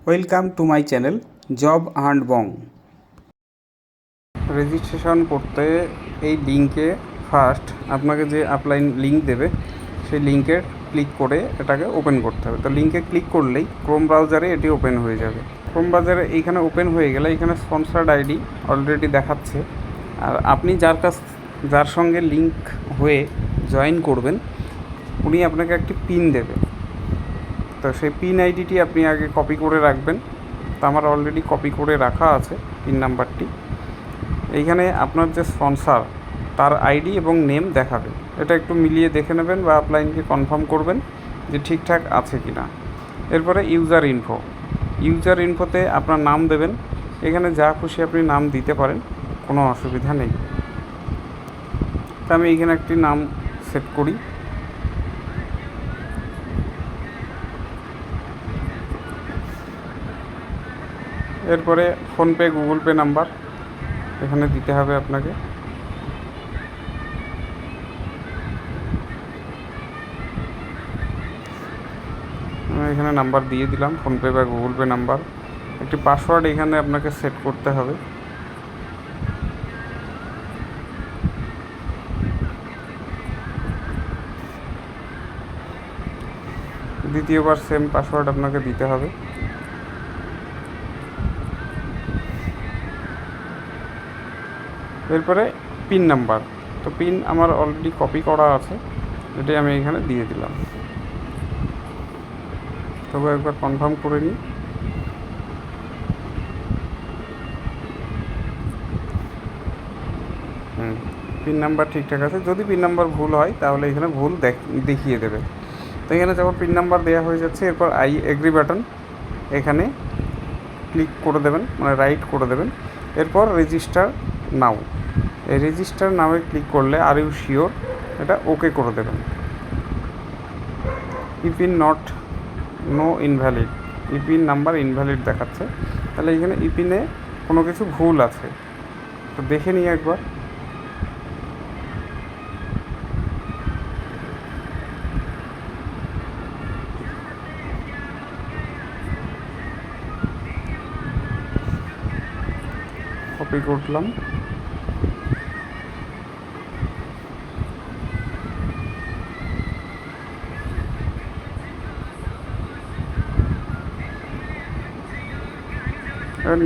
Welcome to my channel job and Bong. Registration করতে এই লিঙ্কে ফার্স্ট আপনাকে যে অ্যাপ্লাই লিঙ্ক দেবে সেই লিঙ্কে ক্লিক করে এটাকে ওপেন করতে হবে। তো লিঙ্কে ক্লিক করলেই ক্রোম ব্রাউজারে এটি ওপেন হয়ে যাবে। ক্রোম ব্রাউজারে এইখানে ওপেন হয়ে গেলে এখানে স্পন্সর্ড আইডি অলরেডি দেখাচ্ছে। আর আপনি যার সঙ্গে লিঙ্ক হয়ে জয়েন করবেন উনি আপনাকে একটি পিন দেবে। তো সেই পিন আইডিটি আপনি আগে কপি করে রাখবেন। তো আমার অলরেডি কপি করে রাখা আছে পিন নাম্বারটি। এইখানে আপনার যে স্পন্সর তার আইডি এবং নেম দেখাবে, এটা একটু মিলিয়ে দেখে নেবেন বা আপলাইনকে কনফার্ম করবেন যে ঠিকঠাক আছে কি না। এরপরে ইউজার ইনফোতে আপনার নাম দেবেন। এখানে যা খুশি আপনি নাম দিতে পারেন, কোনো অসুবিধা নেই। তা আমি এইখানে একটি নাম সেট করি। এরপরে ফোনপে গুগল পে নাম্বার এখানে দিতে হবে আপনাকে। আমি এখানে নাম্বার দিয়ে দিলাম, ফোনপে বা গুগল পে নাম্বার। একটি পাসওয়ার্ড এখানে আপনাকে সেট করতে হবে। দ্বিতীয়বার সেম পাসওয়ার্ড আপনাকে দিতে হবে। এরপরে পিন নাম্বার, তো পিন আমার অলরেডি কপি করা আছে, এটাই আমি এখানে দিয়ে দিলাম। তবে একবার কনফার্ম করে নিই। পিন নাম্বার ঠিকঠাক আছে। যদি পিন নাম্বার ভুল হয় তাহলে এখানে ভুল দেখিয়ে দেবে। তো এখানে যখন পিন নাম্বার দেওয়া হয়ে যাচ্ছে, এরপর আই এগ্রি বাটন এখানে ক্লিক করে দেবেন, মানে রাইট করে দেবেন। এরপর রেজিস্টার নাও, এই রেজিস্টার নামে ক্লিক করলে আর ইউ শিওর এটা ওকে করে দেবেন। ইপিন নো ইনভ্যালিড, ইপিন নাম্বার ইনভ্যালিড দেখাচ্ছে। তাহলে এখানে ইপিনে কোনো কিছু ভুল আছে, তো দেখে নিই একবার। কপি করলাম।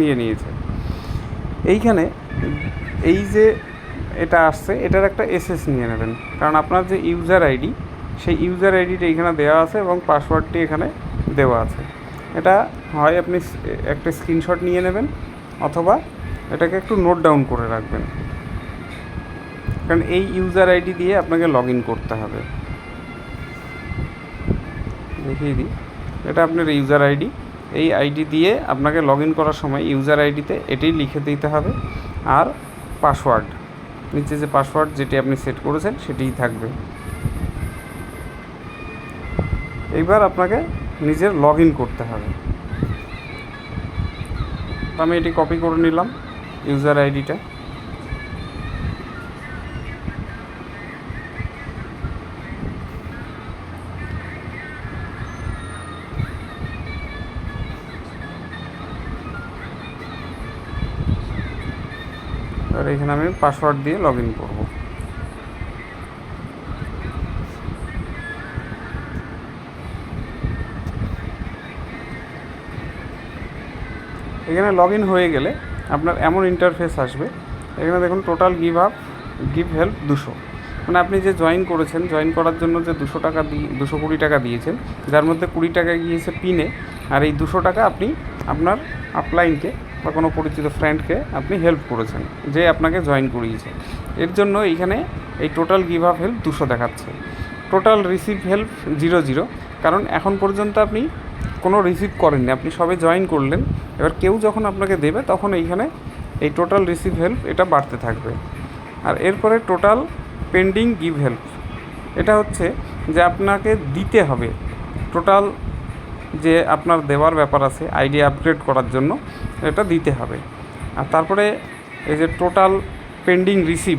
নিয়ে নিয়েছে। এইখানে এই যে এটা আসছে, এটার একটা এসএস নিয়ে নেবেন, কারণ আপনার যে ইউজার আইডি সেই ইউজার আইডিটা এখানে দেওয়া আছে এবং পাসওয়ার্ডটি এখানে দেওয়া আছে। এটা হয় আপনি একটা স্ক্রিনশট নিয়ে নেবেন অথবা এটাকে একটু নোট ডাউন করে রাখবেন, কারণ এই ইউজার আইডি দিয়ে আপনাকে লগ ইন করতে হবে। দেখিয়ে দিই, এটা আপনার ইউজার আইডি। এই আইডি দিয়ে আপনাকে লগ ইন করার সময় ইউজার আইডিতে এটাই লিখে দিতে হবে, আর পাসওয়ার্ড নিচে যে পাসওয়ার্ড যেটি আপনি সেট করেছেন সেটিই থাকবে। এইবার আপনাকে নিজের লগ ইন করতে হবে। আমি এটি কপি করে নিলাম ইউজার আইডিটা। আর এখানে আমি পাসওয়ার্ড দিয়ে লগ ইন করব। এখানে লগ ইন হয়ে গেলে আপনার এমন ইন্টারফেস আসবে। এখানে দেখুন টোটাল গিভ হেল্প 200, মানে আপনি যে জয়েন করেছেন, জয়েন করার জন্য যে 220 টাকা দিয়েছেন, যার মধ্যে 20 টাকা গিয়েছে পিনে, আর এই 200 টাকা আপনি আপনার আপলাইনকে বা কোনো পরিচিত ফ্রেন্ডকে আপনি হেল্প করেছেন, যে আপনাকে জয়েন করিয়েছে। এর জন্য এইখানে এই টোটাল গিভ আপ হেল্প 200 দেখাচ্ছে। টোটাল রিসিভ হেল্প 0, কারণ এখন পর্যন্ত আপনি কোনো রিসিভ করেননি, আপনি সবে জয়েন করলেন। এবার কেউ যখন আপনাকে দেবে তখন এইখানে এই টোটাল রিসিভ হেল্প এটা বাড়তে থাকবে। আর এরপরে টোটাল পেন্ডিং গিভ হেল্প, এটা হচ্ছে যে আপনাকে দিতে হবে টোটাল যে আপনার দেওয়ার ব্যাপার আছে আইডি আপগ্রেড করার জন্য, এটা দিতে হবে। আর তারপরে এই যে টোটাল পেন্ডিং রিসিভ,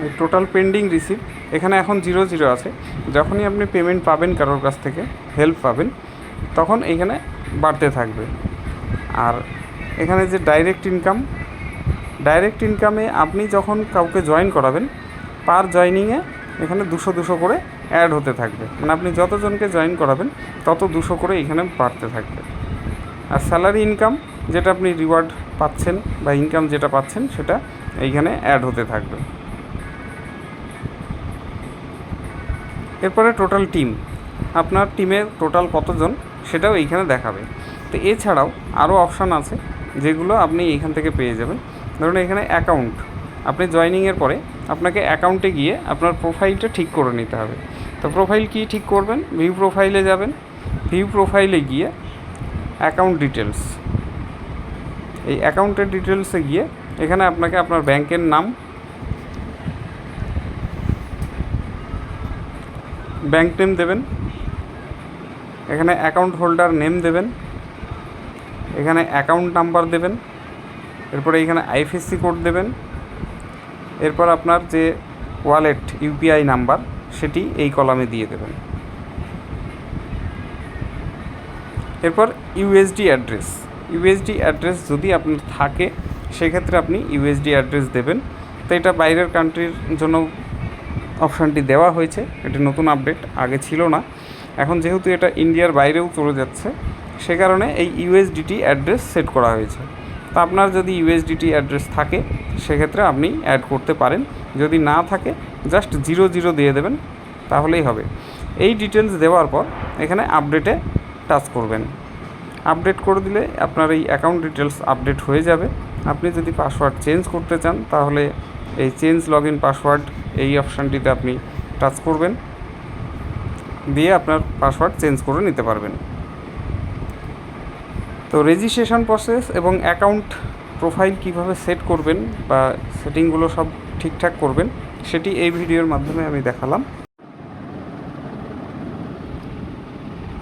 এই টোটাল পেন্ডিং রিসিপ্ট এখানে এখন 0 আছে। যখনই আপনি পেমেন্ট পাবেন কারোর কাছ থেকে, হেল্প পাবেন, তখন এইখানে বাড়তে থাকবে। আর এখানে যে ডাইরেক্ট ইনকামে আপনি যখন কাউকে জয়েন করাবেন, পার জয়নিংয়ে এখানে 200 করে অ্যাড হতে থাকবে। মানে আপনি যতজনকে জয়েন করাবেন তত 200 করে এখানে বাড়তে থাকবে। আর স্যালারি ইনকাম, যেটা আপনি রিওয়ার্ড পাচ্ছেন বা ইনকাম যেটা পাচ্ছেন, সেটা এইখানে অ্যাড হতে থাকবে। এরপরে টোটাল টিম, আপনার টিমে টোটাল কতজন সেটাও এইখানে দেখাবে। তো এছাড়াও আরও অপশান আছে যেগুলো আপনি এইখান থেকে পেয়ে যাবেন। ধরুন এখানে অ্যাকাউন্ট, আপনি জয়েনিংয়ের পরে আপনাকে অ্যাকাউন্টে গিয়ে আপনার প্রোফাইলটা ঠিক করে নিতে হবে। তো প্রোফাইল কী ঠিক করবেন? ভিউ প্রোফাইলে যাবেন। ভিউ প্রোফাইলে গিয়ে অ্যাকাউন্ট ডিটেলস, এই অ্যাকাউন্টের ডিটেলসে গিয়ে এখানে আপনাকে আপনার ব্যাংকের নাম, ব্যাংক নেম দেবেন, এখানে অ্যাকাউন্ট হোল্ডার নেম দেবেন, এখানে অ্যাকাউন্ট নাম্বার দেবেন, এরপরে এখানে আইএফএসসি কোড দেবেন, এরপর আপনার যে ওয়ালেট ইউপিআই নাম্বার সেটি এই কলামে দিয়ে দেবেন। এরপর ইউএসডি অ্যাড্রেস যদি আপনার থাকে সেক্ষেত্রে আপনি ইউএসডি অ্যাড্রেস দেবেন। তো এটা বাইরের কান্ট্রির জন্য অপশানটি দেওয়া হয়েছে, এটি নতুন আপডেট, আগে ছিল না। এখন যেহেতু এটা ইন্ডিয়ার বাইরেও চলে যাচ্ছে, সে কারণে এই ইউএসডিটি অ্যাড্রেস সেট করা হয়েছে। তো আপনার যদি ইউএসডিটি অ্যাড্রেস থাকে সেক্ষেত্রে আপনি অ্যাড করতে পারেন, যদি না থাকে জাস্ট 00 দিয়ে দেবেন, তাহলেই হবে। এই ডিটেলস দেওয়ার পর এখানে আপডেটে টাচ করবেন। আপডেট করে দিলে আপনার এই অ্যাকাউন্ট ডিটেলস আপডেট হয়ে যাবে। আপনি যদি পাসওয়ার্ড চেঞ্জ করতে চান তাহলে এই চেঞ্জ লগইন পাসওয়ার্ড এই অপশানটিতে আপনি টাচ করবেন, দিয়ে আপনার পাসওয়ার্ড চেঞ্জ করে নিতে পারবেন। তো রেজিস্ট্রেশন প্রসেস এবং অ্যাকাউন্ট প্রোফাইল কিভাবে সেট করবেন বা সেটিংগুলো সব ঠিকঠাক করবেন সেটি এই ভিডিওর মাধ্যমে আমি দেখালাম।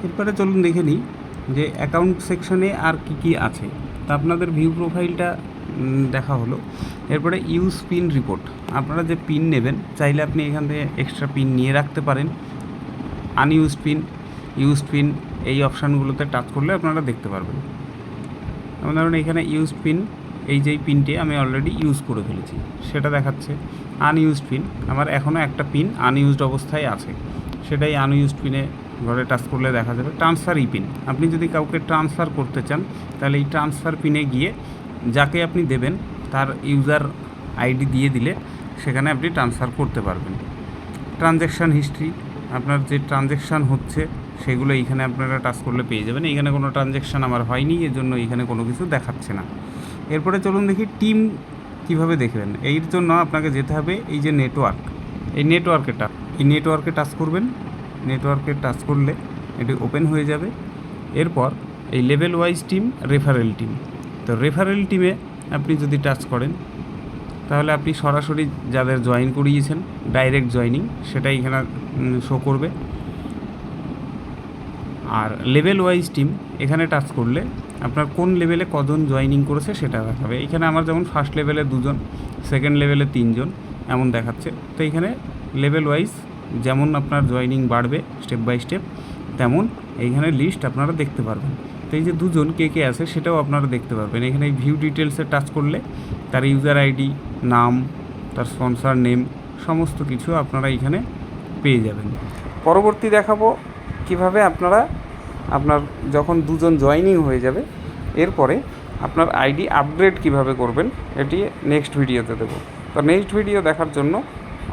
এরপরে চলুন দেখে নিই যে অ্যাকাউন্ট সেকশনে আর কি আছে। তা আপনাদের ভিউ প্রোফাইলটা দেখা হলো। এরপরে ইউজ পিন রিপোর্ট, আপনারা যে পিন নেবেন চাইলে আপনি এখান থেকে এক্সট্রা পিন নিয়ে রাখতে পারেন। আনইউজ পিন, ইউজ পিন, এই অপশানগুলোতে টাচ করলে আপনারা দেখতে পারবেন। যেমন ধরুন এখানে ইউজ পিন, এই যেই পিনটি আমি অলরেডি ইউজ করে ফেলেছি সেটা দেখাচ্ছে। আনইউজ পিন, আমার এখনও একটা পিন আনইউজড অবস্থায় আছে, সেটাই আনইউজড পিনে ঘরে টাচ করলে দেখা যাবে। ট্রান্সফার পিন, আপনি যদি কাউকে ট্রান্সফার করতে চান তাহলে এই ট্রান্সফার পিনে গিয়ে যাকে আপনি দেবেন তার ইউজার আইডি দিয়ে দিলে সেখানে আপনি ট্রান্সফার করতে পারবেন। ট্রানজ্যাকশান হিস্ট্রি, আপনার যে ট্রানজ্যাকশান হচ্ছে সেগুলো এইখানে আপনারা টাচ করলে পেয়ে যাবেন। এইখানে কোনো ট্রানজ্যাকশান আমার হয়নি, এর জন্য এইখানে কোনো কিছু দেখাচ্ছে না। এরপরে চলুন দেখি টিম কীভাবে দেখবেন। এর জন্য আপনাকে যেতে হবে এই যে নেটওয়ার্ক, এই নেটওয়ার্কে টাচ করবেন। নেটওয়ার্কে টাচ করলে এটি ওপেন হয়ে যাবে। এরপর এই level wise team, referral team. তো রেফারেল টিমে আপনি যদি টাচ করেন তাহলে আপনি সরাসরি যাদের জয়েন করিয়েছেন ডাইরেক্ট জয়েনিং সেটা এখানে শো করবে। আর লেভেল ওয়াইজ টিম এখানে টাচ করলে আপনার কোন লেভেলে কজন জয়েনিং করেছে সেটা দেখাবে। এখানে আমার যেমন ফার্স্ট লেভেলে 2 জন, সেকেন্ড লেভেলে 3 জন এমন দেখাচ্ছে। তো এখানে লেভেল ওয়াইজ যেমন আপনার জয়েনিং বাড়বে স্টেপ বাই স্টেপ, তেমন এইখানে লিস্ট আপনারা দেখতে পারবেন। তো এই যে 2 জন কে আছে সেটাও আপনারা দেখতে পারবেন। এখানে ভিউ ডিটেলসে টাচ করলে তার ইউজার আইডি, নাম, তার স্পন্সর নেম সমস্ত কিছু আপনারা এখানে পেয়ে যাবেন। পরবর্তী দেখাবো কিভাবে আপনারা আপনার যখন 2 জন জয়েনিং হয়ে যাবে এরপরে আপনার আইডি আপগ্রেড কিভাবে করবেন, এটি নেক্সট ভিডিওতে দেবো। তো নেক্সট ভিডিও দেখার জন্য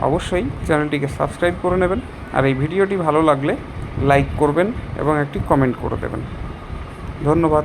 অবশ্যই চ্যানেলটিকে সাবস্ক্রাইব করে নেবেন। আর এই ভিডিওটি ভালো লাগলে লাইক করবেন এবং একটি কমেন্ট করে দেবেন। ধন্যবাদ।